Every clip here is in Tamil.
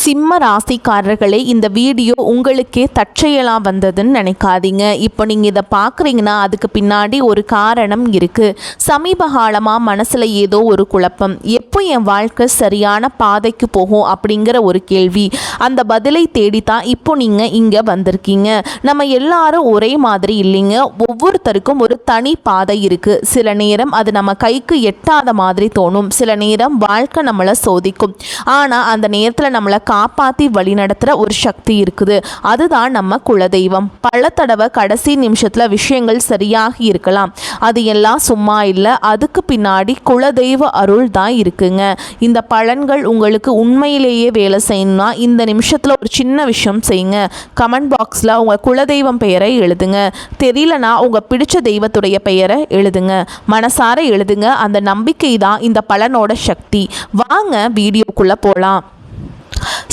சிம்ம ராசிக்காரர்களே, இந்த வீடியோ உங்களுக்கே தற்செயலாக வந்ததுன்னு நினைக்காதீங்க. இப்போ நீங்கள் இதை பார்க்குறீங்கன்னா அதுக்கு பின்னாடி ஒரு காரணம் இருக்குது. சமீப காலமாக மனசில் ஏதோ ஒரு குழப்பம், எப்போ என் வாழ்க்கை சரியான பாதைக்கு போகும் அப்படிங்கிற ஒரு கேள்வி. அந்த பதிலை தேடித்தான் இப்போ நீங்கள் இங்கே வந்திருக்கீங்க. நம்ம எல்லாரும் ஒரே மாதிரி இல்லைங்க. ஒவ்வொருத்தருக்கும் ஒரு தனி பாதை இருக்குது. சில நேரம் அது நம்ம கைக்கு எட்டாத மாதிரி தோணும். சில நேரம் வாழ்க்கை நம்மளை சோதிக்கும். ஆனால் அந்த நேரத்தில் நம்மளை காப்பாற்றி வழி நடத்துகிற ஒரு சக்தி இருக்குது. அதுதான் நம்ம குலதெய்வம். பல தடவை கடைசி நிமிஷத்தில் விஷயங்கள் சரியாக இருக்கலாம். அது எல்லாம் சும்மா இல்லை. அதுக்கு பின்னாடி குலதெய்வ அருள் தான் இருக்குங்க. இந்த பலன்கள் உங்களுக்கு உண்மையிலேயே வேலை செய்யணும்னா இந்த நிமிஷத்தில் ஒரு சின்ன விஷயம் செய்யுங்க. கமெண்ட் பாக்ஸில் உங்கள் குலதெய்வம் பெயரை எழுதுங்க. தெரியலனா உங்கள் பிடிச்ச தெய்வத்துடைய பெயரை எழுதுங்க. மனசார எழுதுங்க. அந்த நம்பிக்கை தான் இந்த பலனோட சக்தி. வாங்க வீடியோக்குள்ளே போகலாம்.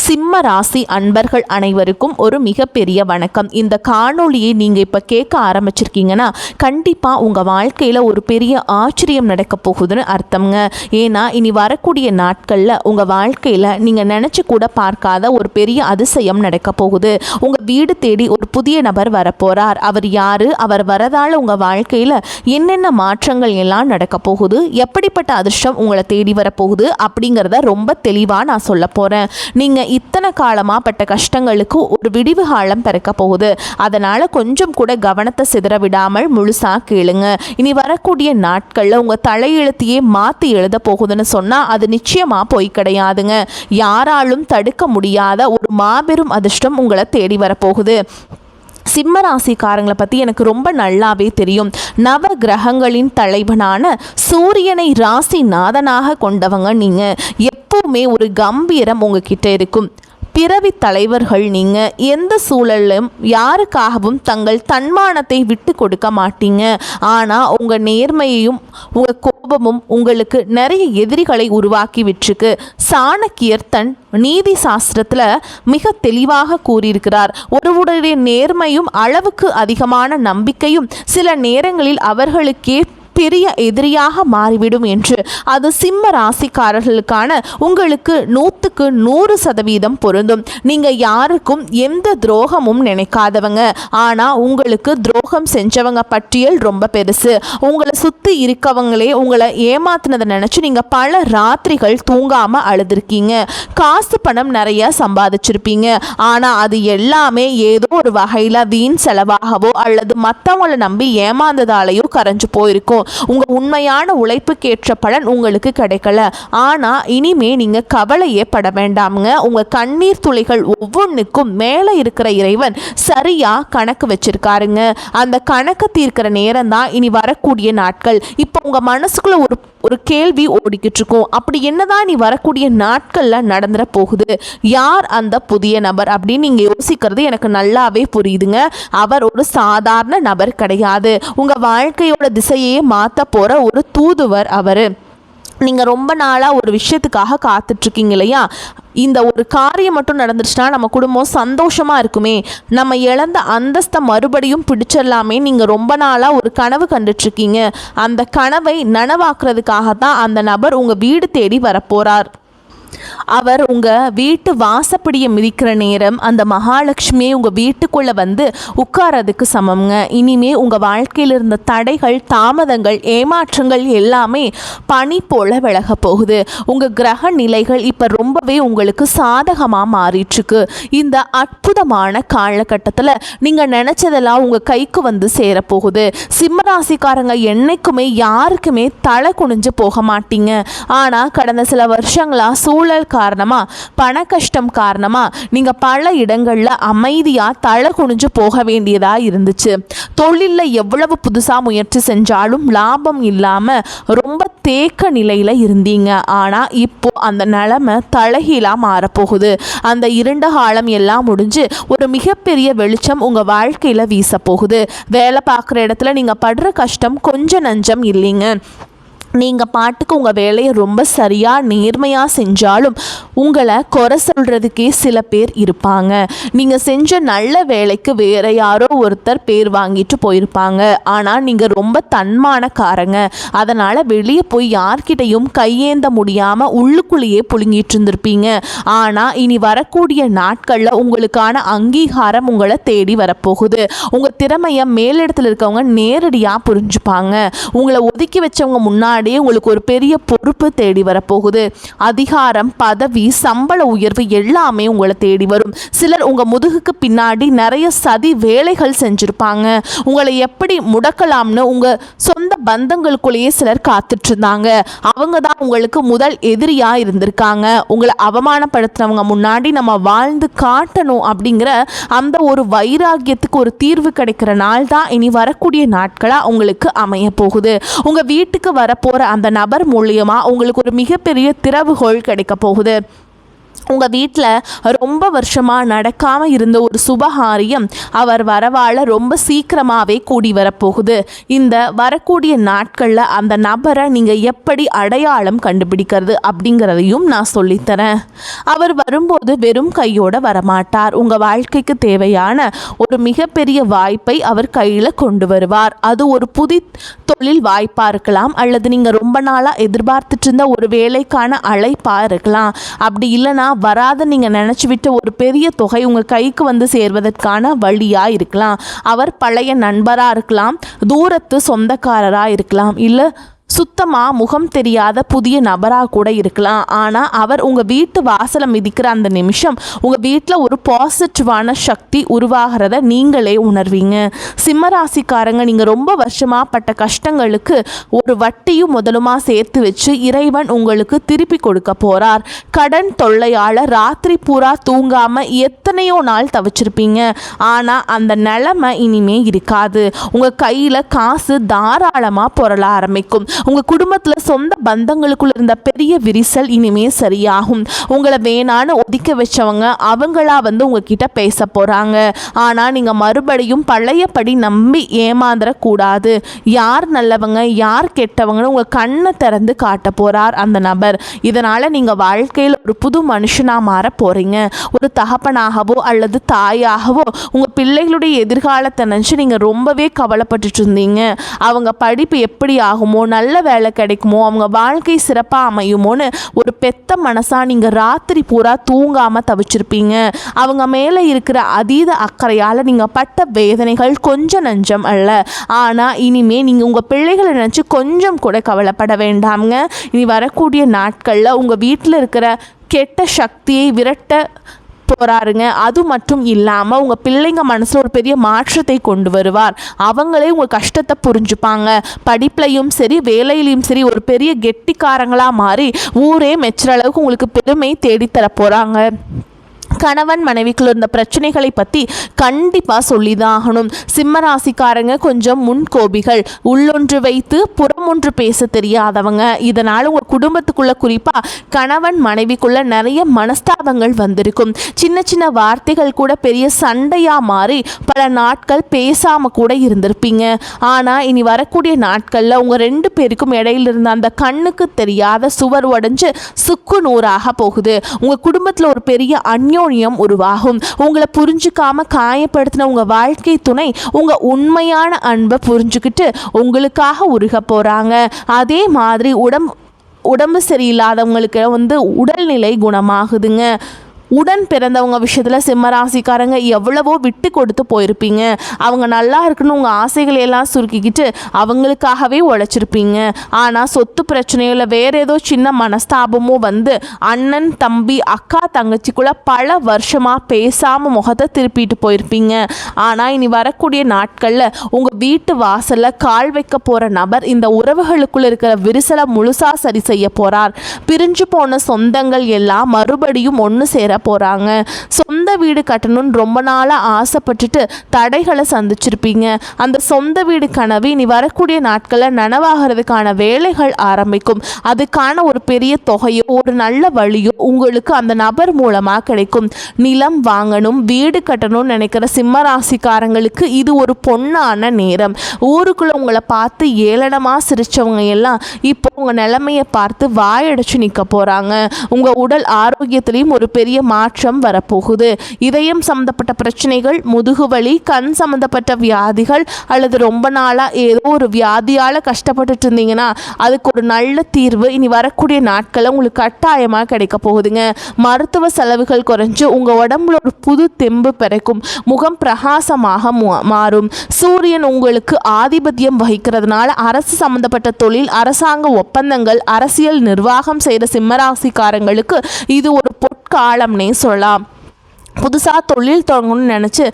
சிம்ம ராசி அன்பர்கள் அனைவருக்கும் ஒரு மிகப்பெரிய வணக்கம். இந்த காணொளியை நீங்கள் இப்போ கேட்க ஆரம்பிச்சிருக்கீங்கன்னா கண்டிப்பாக உங்கள் வாழ்க்கையில் ஒரு பெரிய ஆச்சரியம் நடக்க போகுதுன்னு அர்த்தம்ங்க. ஏன்னா இனி வரக்கூடிய நாட்களில் உங்கள் வாழ்க்கையில் நீங்கள் நினச்சி கூட பார்க்காத ஒரு பெரிய அதிசயம் நடக்க போகுது. உங்கள் வீடு தேடி ஒரு புதிய நபர் வரப்போகிறார். அவர் யார்? அவர் வரதால் உங்கள் வாழ்க்கையில் என்னென்ன மாற்றங்கள் எல்லாம் நடக்க போகுது, எப்படிப்பட்ட அதிர்ஷ்டம் உங்களை தேடி வரப்போகுது அப்படிங்கிறத ரொம்ப தெளிவாக நான் சொல்ல போகிறேன். நீங்கள் இத்தனை காலமாக பட்ட கஷ்டங்களுக்கு ஒரு விடிவு காலம் பிறக்க போகுது. அதனால் கொஞ்சம் கூட கவனத்தை சிதற விடாமல் முழுசாக கேளுங்க. இனி வரக்கூடிய நாட்களில் உங்கள் தலையெழுத்தையே மாற்றி எழுத போகுதுன்னு சொன்னால் அது நிச்சயமாக போய் கிடையாதுங்க. யாராலும் தடுக்க முடியாத ஒரு மாபெரும் அதிர்ஷ்டம் உங்களை தேடி வரப்போகுது. சிம்ம ராசிக்காரங்களை பற்றி எனக்கு ரொம்ப நல்லாவே தெரியும். நவ கிரகங்களின் தலைவனான சூரியனை ராசி நாதனாக கொண்டவங்க நீங்கள். எப்பவுமே ஒரு கம்பீரம் உங்ககிட்ட இருக்கும். பிறவி தலைவர்கள் நீங்கள். எந்த சூழலும் யாருக்காகவும் தங்கள் தன்மானத்தை விட்டு கொடுக்க மாட்டீங்க. ஆனால் உங்கள் நேர்மையையும் உங்கள் கோபமும் உங்களுக்கு நிறைய எதிரிகளை உருவாக்கி விட்டுருக்கு. சாணக்கியர் தன் நீதி சாஸ்திரத்தில் மிக தெளிவாக கூறியிருக்கிறார். ஒருவருடைய நேர்மையும் அளவுக்கு அதிகமான நம்பிக்கையும் சில நேரங்களில் அவர்களுக்கே பெரிய எதிரியாக மாறிவிடும் என்று. அது சிம்ம ராசிக்காரர்களுக்கான உங்களுக்கு 100க்கு 100% பொருந்தும். நீங்கள் யாருக்கும் எந்த துரோகமும் நினைக்காதவங்க. ஆனால் உங்களுக்கு துரோகம் செஞ்சவங்க பட்டியல் ரொம்ப பெருசு. உங்களை சுற்றி இருக்கவங்களே உங்களை ஏமாத்தினதை நினச்சி நீங்கள் பல ராத்திரிகள் தூங்காமல் அழுதுருக்கீங்க. காசு பணம் நிறைய சம்பாதிச்சிருப்பீங்க. ஆனால் அது எல்லாமே ஏதோ ஒரு வகையில் வீண் செலவாகவோ அல்லது மற்றவங்களை நம்பி ஏமாந்ததாலேயோ கரைஞ்சு போயிருக்கும். உங்கள் உண்மையான உழைப்புக்கேற்ற பலன் உங்களுக்கு கிடைக்கல. ஆனால் இனிமே நீங்கள் கவலையே பட வேண்டாமுங்க. உங்கள் கண்ணீர் துளிகள் ஒவ்வொன்றுக்கும் மேலே இருக்கிற இறைவன் சரியாக கணக்கு வச்சிருக்காருங்க. அந்த கணக்கு தீர்க்கிற நேரம் தான் இனி வரக்கூடிய நாட்கள். இப்போ உங்கள் மனசுக்குள்ள ஒரு கேள்வி ஓடிக்கிட்டு இருக்கும். அப்படி என்னதான் நீ வரக்கூடிய நாட்களில் நடந்துட போகுது? யார் அந்த புதிய நபர் அப்படின்னு நீங்கள் யோசிக்கிறது எனக்கு நல்லாவே புரியுதுங்க. அவர் ஒரு சாதாரண நபர் கிடையாது. உங்கள் வாழ்க்கையோட திசையே மாற்ற போகிற ஒரு தூதுவர் அவர். நீங்கள் ரொம்ப நாளாக ஒரு விஷயத்துக்காக காத்துட்ருக்கீங்க இல்லையா? இந்த ஒரு காரியம் மட்டும் நடந்துச்சுன்னா நம்ம குடும்பம் சந்தோஷமாக இருக்குமே, நம்ம இழந்த அந்தஸ்தை மறுபடியும் பிடிச்சிடலாமே. நீங்கள் ரொம்ப நாளாக ஒரு கனவு கண்டுட்ருக்கீங்க. அந்த கனவை நனவாக்குறதுக்காக தான் அந்த நபர் உங்கள் வீடு தேடி வரப்போகிறார். அவர் உங்கள் வீட்டு வாசப்படியை மிதிக்கிற நேரம் அந்த மகாலட்சுமியை உங்கள் வீட்டுக்குள்ளே வந்து உட்காரதுக்கு சமம்ங்க. இனிமே உங்கள் வாழ்க்கையில் இருந்த தடைகள், தாமதங்கள், ஏமாற்றங்கள் எல்லாமே பனி போல் விலக போகுது. உங்கள் கிரக நிலைகள் இப்போ ரொம்பவே உங்களுக்கு சாதகமாக மாறிட்டுருக்கு. இந்த அற்புதமான காலகட்டத்தில் நீங்கள் நினச்சதெல்லாம் உங்கள் கைக்கு வந்து சேரப்போகுது. சிம்மராசிக்காரங்க என்னைக்குமே யாருக்குமே தலை குனிஞ்சு போக மாட்டீங்க. ஆனால் கடந்த சில வருஷங்களாக சூழல் காரணமாக, பண கஷ்டம் காரணமாக நீங்கள் பல இடங்களில் அமைதியாக தலை குனிஞ்சு போக வேண்டியதாக இருந்துச்சு. தொழிலில் எவ்வளவு புதுசாக முயற்சி செஞ்சாலும் லாபம் இல்லாமல் ரொம்ப தேக்க நிலையில் இருந்தீங்க. ஆனால் இப்போ அந்த நிலைமை தலைகீழாக மாறப்போகுது. அந்த இருண்ட காலம் எல்லாம் முடிஞ்சு ஒரு மிகப்பெரிய வெளிச்சம் உங்கள் வாழ்க்கையில் வீச போகுது. வேலை பார்க்குற இடத்துல நீங்கள் படுற கஷ்டம் கொஞ்சம் நஞ்சம் இல்லைங்க. நீங்கள் பாட்டுக்கு உங்கள் வேலையை ரொம்ப சரியாக நேர்மையாக செஞ்சாலும் உங்களை குறை சொல்கிறதுக்கே சில பேர் இருப்பாங்க. நீங்கள் செஞ்ச நல்ல வேலைக்கு வேறு யாரோ ஒருத்தர் பேர் வாங்கிட்டு போயிருப்பாங்க. ஆனால் நீங்கள் ரொம்ப தன்மானக்காரங்க. அதனால் வெளியே போய் யார்கிட்டையும் கையேந்த முடியாமல் உள்ளுக்குள்ளேயே புழுங்கிட்டு இருந்திருப்பீங்க. ஆனால் இனி வரக்கூடிய நாட்களில் உங்களுக்கான அங்கீகாரம் உங்களை தேடி வரப்போகுது. உங்கள் திறமையை மேலிடத்தில் இருக்கவங்க நேரடியாக புரிஞ்சுப்பாங்க. உங்களை ஒதுக்கி வச்சவங்க முன்னாடி உங்களுக்கு ஒரு பெரிய பொறுப்பு தேடி வரப்போகுது. அதிகாரம், பதவி, சம்பள உயர்வு எல்லாமே உங்களை தேடி வரும். சிலர் உங்க முதுகுக்கு பின்னாடி நிறைய சதி வேலைகள் செஞ்சிருப்பாங்க. உங்களை எப்படி முடக்கலாம்னு உங்க சொந்த பந்தங்களுக்குள்ளேயே சிலர் காத்துட்டு இருந்தாங்க. அவங்க தான் உங்களுக்கு முதல் எதிரியா இருந்திருக்காங்க. உங்களை அவமானப்படுத்துறவங்க முன்னாடி நம்ம வாழ்ந்து காட்டணும் அப்படிங்கிற அந்த ஒரு வைராகியத்துக்கு ஒரு தீர்வு கிடைக்கிற நாள் தான் இனி வரக்கூடிய நாட்களா உங்களுக்கு அமைய போகுது. உங்க வீட்டுக்கு வரப்போற அந்த நபர் மூலியமா உங்களுக்கு ஒரு மிகப்பெரிய திறவுகோல் கிடைக்க போகுது. உங்கள் வீட்டில் ரொம்ப வருஷமாக நடக்காமல் இருந்த ஒரு சுபகாரியம் அவர் வரவால் ரொம்ப சீக்கிரமாகவே கூடி வரப்போகுது. இந்த வரக்கூடிய நாட்களில் அந்த நபரை நீங்கள் எப்படி அடையாளம் கண்டுபிடிக்கிறது அப்படிங்கிறதையும் நான் சொல்லித்தரேன். அவர் வரும்போது வெறும் கையோடு வரமாட்டார். உங்கள் வாழ்க்கைக்கு தேவையான ஒரு மிகப்பெரிய வாய்ப்பை அவர் கையில் கொண்டு வருவார். அது ஒரு தொழில் வாய்ப்பாக இருக்கலாம், அல்லது நீங்கள் ரொம்ப நாளாக எதிர்பார்த்துட்டு இருந்த ஒரு வேலைக்கான அழைப்பாக இருக்கலாம். அப்படி இல்லைனா வராத நீங்கள் நினச்சி விட்டு ஒரு பெரிய தொகை உங்கள் கைக்கு வந்து சேர்வதற்கான வழியாக இருக்கலாம். அவர் பழைய நண்பராக இருக்கலாம், தூரத்து சொந்தக்காரராக இருக்கலாம், இல்லை சுத்தமாக முகம் தெரியாத புதிய நபராக கூட இருக்கலாம். ஆனால் அவர் உங்கள் வீட்டு வாசலை மிதிக்கிற அந்த நிமிஷம் உங்கள் வீட்டில் ஒரு பாசிட்டிவான சக்தி உருவாகிறத நீங்களே உணர்வீங்க. சிம்மராசிக்காரங்க, நீங்கள் ரொம்ப வருஷமாக பட்ட கஷ்டங்களுக்கு ஒரு வட்டியும் முதலுமா சேர்த்து வச்சு இறைவன் உங்களுக்கு திருப்பி கொடுக்க போகிறார். கடன் தொல்லையால் ராத்திரி பூரா தூங்காமல் எத்தனையோ நாள் தவிச்சிருப்பீங்க. ஆனால் அந்த நிலைமை இனிமே இருக்காது. உங்கள் கையில் காசு தாராளமாக புரள ஆரம்பிக்கும். உங்கள் குடும்பத்தில் சொந்த பந்தங்களுக்குள்ள இருந்த பெரிய விரிசல் இனிமே சரியாகும். உங்களை வேணான்னு ஒதுக்க வச்சவங்க அவங்களா வந்து உங்ககிட்ட பேச போகிறாங்க. ஆனால் நீங்கள் மறுபடியும் பழையபடி நம்பி ஏமாந்துடக்கூடாது. யார் நல்லவங்க யார் கெட்டவங்கன்னு உங்கள் கண்ணை திறந்து காட்ட போகிறார் அந்த நபர். இதனால் நீங்கள் வாழ்க்கையில் ஒரு புது மனுஷனாக மாற போகிறீங்க. ஒரு தகப்பனாகவோ அல்லது தாயாகவோ உங்கள் பிள்ளைகளுடைய எதிர்காலத்தை நினச்சி நீங்கள் ரொம்பவே கவலைப்பட்டுட்டு இருந்தீங்க. அவங்க படிப்பு எப்படி ஆகுமோ, நல்ல வேலை கிடைக்குமோ, அவங்க வாழ்க்கை சிறப்பாக அமையுமோன்னு ஒரு பெத்த மனசாக நீங்கள் ராத்திரி பூரா தூங்காமல் தவிச்சிருப்பீங்க. அவங்க மேலே இருக்கிற அதீத அக்கறையால் நீங்கள் பட்ட வேதனைகள் கொஞ்சம் நஞ்சம் அல்ல. ஆனால் இனிமே நீங்கள் உங்கள் பிள்ளைகளை நினச்சி கொஞ்சம் கூட கவலைப்பட வேண்டாம்ங்க. இனி வரக்கூடிய நாட்களில் உங்கள் வீட்டில் இருக்கிற கெட்ட சக்தியை விரட்ட போகிறாருங்க. அது மட்டும் இல்லாமல் உங்கள் பிள்ளைங்க மனசில் ஒரு பெரிய மாற்றத்தை கொண்டு வருவார். அவங்களே உங்கள் கஷ்டத்தை புரிஞ்சுப்பாங்க. படிப்புலையும் சரி வேலையிலையும் சரி ஒரு பெரிய கெட்டிக்காரங்களாக மாறி ஊரே மெச்சுற அளவுக்கு உங்களுக்கு பெருமை தேடித்தர போகிறாங்க. கணவன் மனைவிக்குள்ள இருந்த பிரச்சனைகளை பற்றி கண்டிப்பாக சொல்லி தான் ஆகணும். சிம்மராசிக்காரங்க கொஞ்சம் முன்கோபிகள், உள்ளொன்று வைத்து புறமொன்று பேச தெரியாதவங்க. இதனால் உங்கள் குடும்பத்துக்குள்ள குறிப்பாக கணவன் மனைவிக்குள்ள நிறைய மனஸ்தாபங்கள் வந்திருக்கும். சின்ன சின்ன வார்த்தைகள் கூட பெரிய சண்டையாக மாறி பல நாட்கள் பேசாமல் கூட இருந்திருப்பீங்க. ஆனால் இனி வரக்கூடிய நாட்களில் உங்கள் ரெண்டு பேருக்கும் இடையில இருந்த அந்த கண்ணுக்கு தெரியாத சுவர் உடைஞ்சு சுக்கு நூறாக போகுது. உங்கள் குடும்பத்தில் ஒரு பெரிய அந்யோன்யம் உருவாகும். உங்களை புரிஞ்சுக்காம காயப்படுத்தின உங்க வாழ்க்கை துணை உங்க உண்மையான அன்பை புரிஞ்சுக்கிட்டு உங்களுக்காக உருக போறாங்க. அதே மாதிரி உடம்பு சரியில்லாதவங்களுக்கு வந்து உடல்நிலை குணமாகுதுங்க. உடன் பிறந்தவங்க விஷயத்தில் சிம்மராசிக்காரங்க எவ்வளவோ விட்டு கொடுத்து போயிருப்பீங்க. அவங்க நல்லா இருக்குன்னு உங்கள் ஆசைகளை எல்லாம் சுருக்கிக்கிட்டு அவங்களுக்காகவே உழைச்சிருப்பீங்க. ஆனால் சொத்து பிரச்சனையில் வேறு ஏதோ சின்ன மனஸ்தாபமோ வந்து அண்ணன் தம்பி அக்கா தங்கச்சிக்குள்ளே பல வருஷமாக பேசாமல் முகத்தை திருப்பிட்டு போயிருப்பீங்க. ஆனால் இனி வரக்கூடிய நாட்களில் உங்கள் வீட்டு வாசலில் கால் வைக்க போகிற நபர் இந்த உறவுகளுக்குள்ளே இருக்கிற விரிசலை முழுசாக சரி செய்ய போகிறார். பிரிஞ்சு போன சொந்தங்கள் எல்லாம் மறுபடியும் ஒன்று சேர போகிறாங்க. சொந்த வீடு கட்டணும்னு ரொம்ப நாளாக ஆசைப்பட்டுட்டு தடைகளை சந்திச்சிருப்பீங்க. அந்த சொந்த வீடு கனவு இனி வரக்கூடிய நாட்களில் நனவாகிறதுக்கான வேலைகள் ஆரம்பிக்கும். அதுக்கான ஒரு பெரிய தொகையோ ஒரு நல்ல வழியோ உங்களுக்கு அந்த நபர் மூலமாக கிடைக்கும். நிலம் வாங்கணும், வீடு கட்டணும்னு நினைக்கிற சிம்ம ராசிக்காரங்களுக்கு இது ஒரு பொன்னான நேரம். ஊருக்குள்ளே உங்களை பார்த்து ஏளனமாக சிரித்தவங்க எல்லாம் இப்போ உங்கள் நிலைமையை பார்த்து வாயடைச்சு நிற்க போகிறாங்க. உங்கள் உடல் ஆரோக்கியத்திலையும் ஒரு பெரிய மாற்றம் வரப்போகுது. இதயம் சம்மந்தப்பட்ட பிரச்சனைகள், முதுகுவலி, கண் சம்மந்தப்பட்ட வியாதிகள் அல்லது ரொம்ப நாளாக ஏதோ ஒரு வியாதியால் கஷ்டப்பட்டுட்டு இருந்தீங்கன்னா அதுக்கு ஒரு நல்ல தீர்வு இனி வரக்கூடிய நாட்களில் உங்களுக்கு கட்டாயமாக கிடைக்க போகுதுங்க. மருத்துவ செலவுகள் குறைஞ்சு உங்கள் உடம்புல ஒரு புது தெம்பு பிறக்கும். முகம் பிரகாசமாக மாறும். சூரியன் உங்களுக்கு ஆதிபத்தியம் வகிக்கிறதுனால அரசு சம்பந்தப்பட்ட தொழில், அரசாங்க ஒப்பந்தங்கள், அரசியல் நிர்வாகம் செய்கிற சிம்மராசிக்காரங்களுக்கு இது ஒரு பொற்காலம்னே சொல்லலாம். புதுசாக தொழில் தொடங்கணும்னு நினச்சி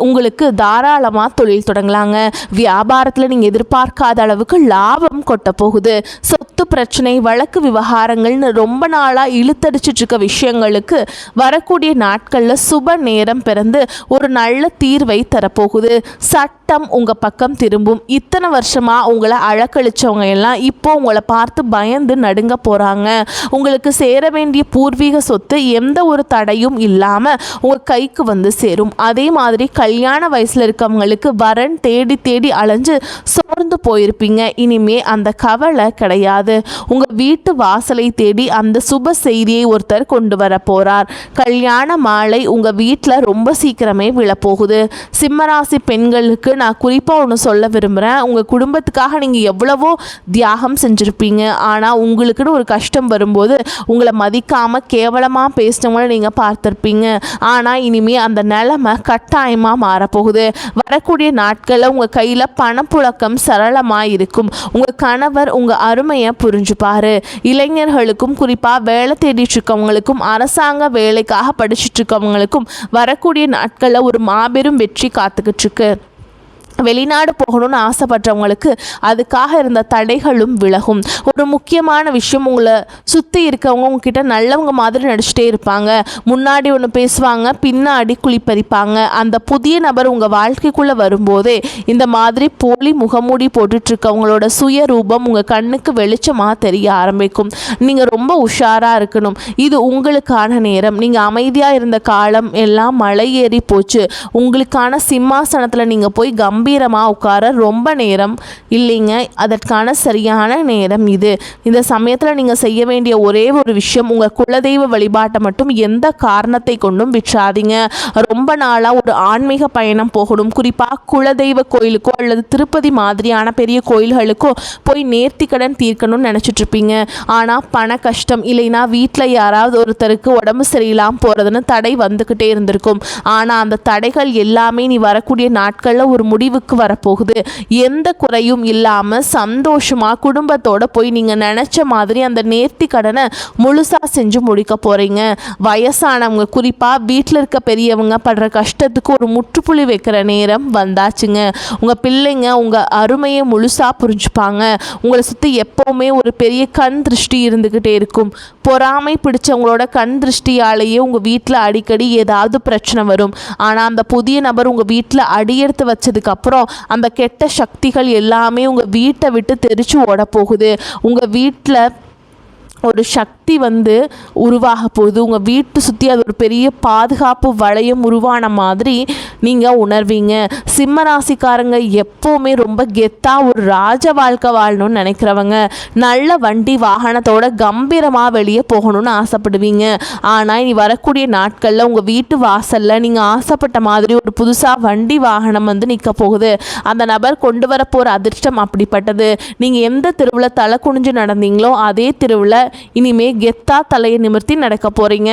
உங்களுக்கு தாராளமாக தொழில் தொடங்கலாங்க. வியாபாரத்தில் நீங்கள் எதிர்பார்க்காத அளவுக்கு லாபம் கொட்ட போகுது. சொத்து பிரச்சனை, வழக்கு விவகாரங்கள்னு ரொம்ப நாளாக இழுத்தடிச்சிட்டு இருக்க விஷயங்களுக்கு வரக்கூடிய நாட்களில் சுப நேரம் பிறந்து ஒரு நல்ல தீர்வை தரப்போகுது. சட்டம் உங்கள் பக்கம் திரும்பும். இத்தனை வருஷமாக உங்களை அழக்கழிச்சவங்க எல்லாம் இப்போ உங்களை பார்த்து பயந்து நடுங்க போகிறாங்க. உங்களுக்கு சேர வேண்டிய பூர்வீக சொத்து எந்த ஒரு தடையும் இல்லாமல் உங்கள் கைக்கு வந்து சேரும். அதே மாதிரி கல்யாண வயசில் இருக்கவங்களுக்கு வரன் தேடி தேடி அலைஞ்சு சோர்ந்து போயிருப்பீங்க. இனிமே அந்த கவலை கிடையாது. உங்கள் வீட்டு வாசலை தேடி அந்த சுப செய்தியை ஒருத்தர் கொண்டு வர போகிறார். கல்யாண மாலை உங்கள் வீட்டில் ரொம்ப சீக்கிரமே விழப்போகுது. சிம்மராசி பெண்களுக்கு நான் குறிப்பாக ஒன்று சொல்ல விரும்புகிறேன். உங்கள் குடும்பத்துக்காக நீங்கள் எவ்வளவோ தியாகம் செஞ்சுருப்பீங்க. ஆனால் உங்களுக்குன்னு ஒரு கஷ்டம் வரும்போது உங்களை மதிக்காமல் கேவலமாக பேசினவங்கள நீங்கள் பார்த்துருப்பீங்க. ஆனால் இனிமே அந்த நிலைமை கட்டாயமாக மாறப்போகுது. வரக்கூடிய நாட்களில் உங்கள் கையில் பணப்புழக்கம் சரளமாக இருக்கும். உங்கள் கணவர் உங்கள் அருமையை புரிஞ்சுப்பார். இளைஞர்களுக்கும் குறிப்பாக வேலை தேடிட்டு இருக்கவங்களுக்கும் அரசாங்க வேலைக்காக படிச்சுட்டு இருக்கவங்களுக்கும் வரக்கூடிய நாட்களில் ஒரு மாபெரும் வெற்றி காத்துக்கிட்டு இருக்கு. வெளிநாடு போகணும்னு ஆசைப்பட்டவங்களுக்கு அதுக்காக இருந்த தடைகளும் விலகும். ஒரு முக்கியமான விஷயம், உங்களை சுற்றி இருக்கவங்க உங்ககிட்ட நல்லவங்க மாதிரி நடிச்சுட்டே இருப்பாங்க. முன்னாடி ஒன்று பேசுவாங்க, பின்னாடி குளிப்பறிப்பாங்க. அந்த புதிய நபர் உங்கள் வாழ்க்கைக்குள்ளே வரும்போதே இந்த மாதிரி போலி முகமூடி போட்டுட்ருக்கவங்களோட சுய ரூபம் உங்கள் கண்ணுக்கு வெளிச்சமாக தெரிய ஆரம்பிக்கும். நீங்கள் ரொம்ப உஷாராக இருக்கணும். இது உங்களுக்கான நேரம். நீங்கள் அமைதியாக இருந்த காலம் எல்லாம் மலை ஏறி போச்சு. உங்களுக்கான சிம்மாசனத்தில் நீங்கள் போய் கம்பீரமாக உட்கார ரொம்ப நேரம் இல்லைங்க, அதற்கான சரியான நேரம் இது. இந்த சமயத்தில் நீங்கள் செய்ய வேண்டிய ஒரே ஒரு விஷயம், உங்கள் குலதெய்வ வழிபாட்டை மட்டும் எந்த காரணத்தை கொண்டும் விட்டுறாதீங்க. ரொம்ப நாளாக ஒரு ஆன்மீக பயணம் போகணும், குறிப்பாக குலதெய்வ கோயிலுக்கோ அல்லது திருப்பதி மாதிரியான பெரிய கோயில்களுக்கோ போய் நேர்த்திக்கடன் தீர்க்கணும்னு நினச்சிட்ருப்பீங்க. ஆனால் பண கஷ்டம் இல்லைன்னா வீட்டில் யாராவது ஒருத்தருக்கு உடம்பு சரியில்லாமல் போகிறதுன்னு தடை வந்துக்கிட்டே இருந்திருக்கும். ஆனால் அந்த தடைகள் எல்லாமே நீ வரக்கூடிய நாட்களில் ஒரு முடிவுக்கு வரப்போகுது. எந்த குறையும் இல்லாமல் சந்தோஷமாக குடும்பத்தோடு போய் நீங்கள் நினச்ச மாதிரி அந்த நேர்த்தி கடனை முழுசாக செஞ்சு முடிக்க போகிறீங்க. வயசானவங்க குறிப்பாக வீட்டில் இருக்க பெரியவங்க படுற கஷ்டத்துக்கு ஒரு முற்றுப்புள்ளி வைக்கிற நேரம் வந்தாச்சுங்க. உங்கள் பிள்ளைங்க உங்கள் அருமையை முழுசாக புரிஞ்சுப்பாங்க. உங்களை சுற்றி எப்போவுமே ஒரு பெரிய கண் திருஷ்டி இருந்துக்கிட்டே இருக்கும். பொறாமை பிடிச்சவங்களோட கண் திருஷ்டியாலேயே உங்கள் வீட்டில் அடிக்கடி ஏதாவது பிரச்சனை வரும். ஆனால் அந்த புதிய நபர் உங்கள் வீட்டில் அடியெடுத்து வச்சதுக்கப்புறம் அந்த கெட்ட சக்திகள் எல்லாமே உங்கள் வீட்டை விட்டு தெரிச்சு ஓட போகுது. உங்கள் வீட்டில் ஒரு சக்தி உருவாக போகுது. உங்கள் வீட்டு சுற்றி அது ஒரு பெரிய பாதுகாப்பு வளையம் உருவான மாதிரி நீங்கள் உணர்வீங்க. சிம்ம ராசிக்காரங்க எப்போவுமே ரொம்ப கெத்தாக ஒரு ராஜ வாழ்க்கை வாழணும்னு நினைக்கிறவங்க. நல்ல வண்டி வாகனத்தோட கம்பீரமாக வெளியே போகணும்னு ஆசைப்படுவீங்க. ஆனால் இனி வரக்கூடிய நாட்களில் உங்கள் வீட்டு வாசலில் நீங்கள் ஆசைப்பட்ட மாதிரி ஒரு புதுசாக வண்டி வாகனம் நிற்க போகுது. அந்த நபர் கொண்டு வர போகிற அதிர்ஷ்டம் அப்படிப்பட்டது. நீங்கள் எந்த தெருவில் தலை குனிஞ்சு நடந்தீங்களோ அதே தெருவில் இனிமே கெத்தா தலையை நிமிர்த்தி நடக்க போறீங்க.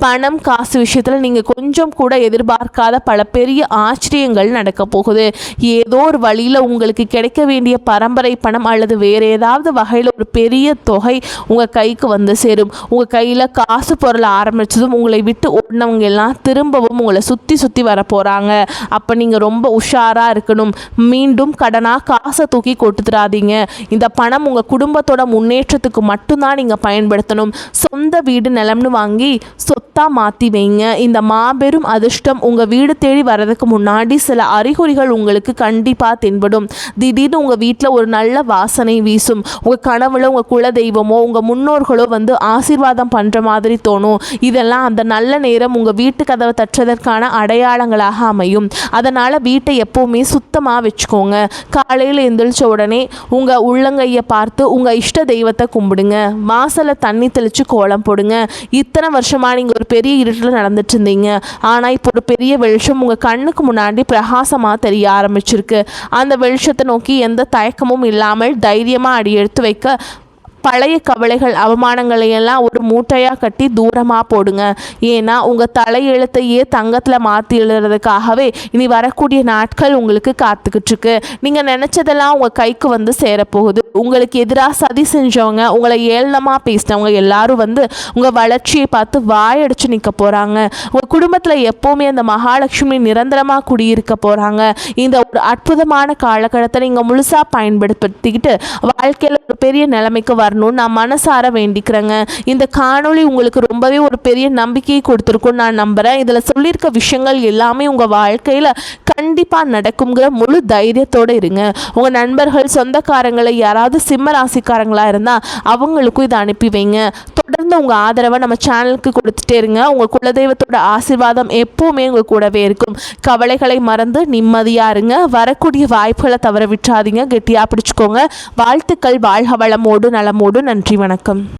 பணம் காசு விஷயத்தில் நீங்கள் கொஞ்சம் கூட எதிர்பார்க்காத பல பெரிய ஆச்சரியங்கள் நடக்க போகுது. ஏதோ ஒரு வழியில் உங்களுக்கு கிடைக்க வேண்டிய பரம்பரை பணம் அல்லது வேறு ஏதாவது வகையில் ஒரு பெரிய தொகை உங்கள் கைக்கு சேரும். உங்கள் கையில் காசு பொருள் ஆரம்பித்ததும் உங்களை விட்டு ஓடினவங்க எல்லாம் திரும்பவும் உங்களை சுற்றி வர போகிறாங்க. அப்போ நீங்கள் ரொம்ப உஷாராக இருக்கணும். மீண்டும் கடனாக காசை தூக்கி கொட்டுத்துறாதீங்க. இந்த பணம் உங்கள் குடும்பத்தோட முன்னேற்றத்துக்கு மட்டும்தான் நீங்கள் பயன்படுத்தணும். சொந்த வீடு நிலம்னு வாங்கி சொத்தா மாற்றி வைங்க. இந்த மாபெரும் அதிர்ஷ்டம் உங்கள் வீடு தேடி வர்றதுக்கு முன்னாடி சில அறிகுறிகள் உங்களுக்கு கண்டிப்பாக தென்படும். திடீர்னு உங்கள் வீட்டில் ஒரு நல்ல வாசனை வீசும். உங்கள் கனவுல உங்கள் குலதெய்வமோ உங்கள் முன்னோர்களோ வந்து ஆசீர்வாதம் பண்ணுற மாதிரி தோணும். இதெல்லாம் அந்த நல்ல நேரம் உங்கள் வீட்டு கதவை தட்டுறதற்கான அடையாளங்களாக அமையும். அதனால் வீட்டை எப்போவுமே சுத்தமாக வச்சுக்கோங்க. காலையில் எழுந்திரிச்ச உடனே உங்கள் உள்ளங்கையை பார்த்து உங்கள் இஷ்ட தெய்வத்தை கும்பிடுங்க. வாசலை தண்ணி தெளித்து கோலம் போடுங்க. இத்தனை வருஷமாக நீங்கள் ஒரு பெரிய இருட்டில் நடந்துட்டு இருந்தீங்க. ஆனால் இப்போ ஒரு பெரிய வெளிச்சம் உங்கள் கண்ணுக்கு முன்னாடி பிரகாசமாக தெரிய ஆரம்பிச்சிருக்கு. அந்த வெளிச்சத்தை நோக்கி எந்த தயக்கமும் இல்லாமல் தைரியமாக அடி எடுத்து வைக்க பழைய கவலைகள் அவமானங்களையெல்லாம் ஒரு மூட்டையாக கட்டி தூரமாக போடுங்க. ஏன்னா உங்கள் தலையெழுத்தையே தங்கத்தில் மாற்றி எழுதுறதுக்காகவே இனி வரக்கூடிய நாட்கள் உங்களுக்கு காத்துக்கிட்டுருக்கு. நீங்கள் நினச்சதெல்லாம் உங்கள் கைக்கு வந்து சேரப்போகுது. உங்களுக்கு எதிராக சதி செஞ்சவங்க, உங்களை ஏளனமாக பேசினவங்க எல்லாரும் வந்து உங்கள் வளர்ச்சியை பார்த்து வாயடிச்சு நிற்க போகிறாங்க. உங்கள் குடும்பத்தில் எப்போவுமே அந்த மகாலட்சுமி நிரந்தரமாக குடியிருக்க போகிறாங்க. இந்த ஒரு அற்புதமான காலகட்டத்தை நீங்கள் முழுசாக பயன்படுத்திக்கிட்டு வாழ்க்கையில் ஒரு பெரிய நிலைமைக்கு வரணும்னு நான் மனசார வேண்டிக்கிறேங்க. இந்த காணொளி உங்களுக்கு ரொம்பவே ஒரு பெரிய நம்பிக்கையை கொடுத்துருக்கும் நான் நம்புகிறேன். இதில் சொல்லியிருக்க விஷயங்கள் எல்லாமே உங்கள் வாழ்க்கையில் கண்டிப்பாக நடக்குங்கிற முழு தைரியத்தோடு இருங்க. உங்கள் நண்பர்கள் சொந்தக்காரங்களை யாராவது சிம்ம ராசிக்காரங்களாக இருந்தால் அவங்களுக்கும் இதை அனுப்பி வைங்க. தொடர்ந்து உங்கள் ஆதரவை நம்ம சேனலுக்கு கொடுத்துட்டே இருங்க. உங்கள் குலதெய்வத்தோட ஆசீர்வாதம் எப்போவுமே உங்கள் கூடவே இருக்கும். கவலைகளை மறந்து நிம்மதியாக இருங்க. வரக்கூடிய வாய்ப்புகளை தவற விட்டுறாதீங்க. கெட்டியாக பிடிச்சிக்கோங்க. வாழ்த்துக்கள். வாழ்க வளமோடு நலமோடு. நன்றி, வணக்கம்.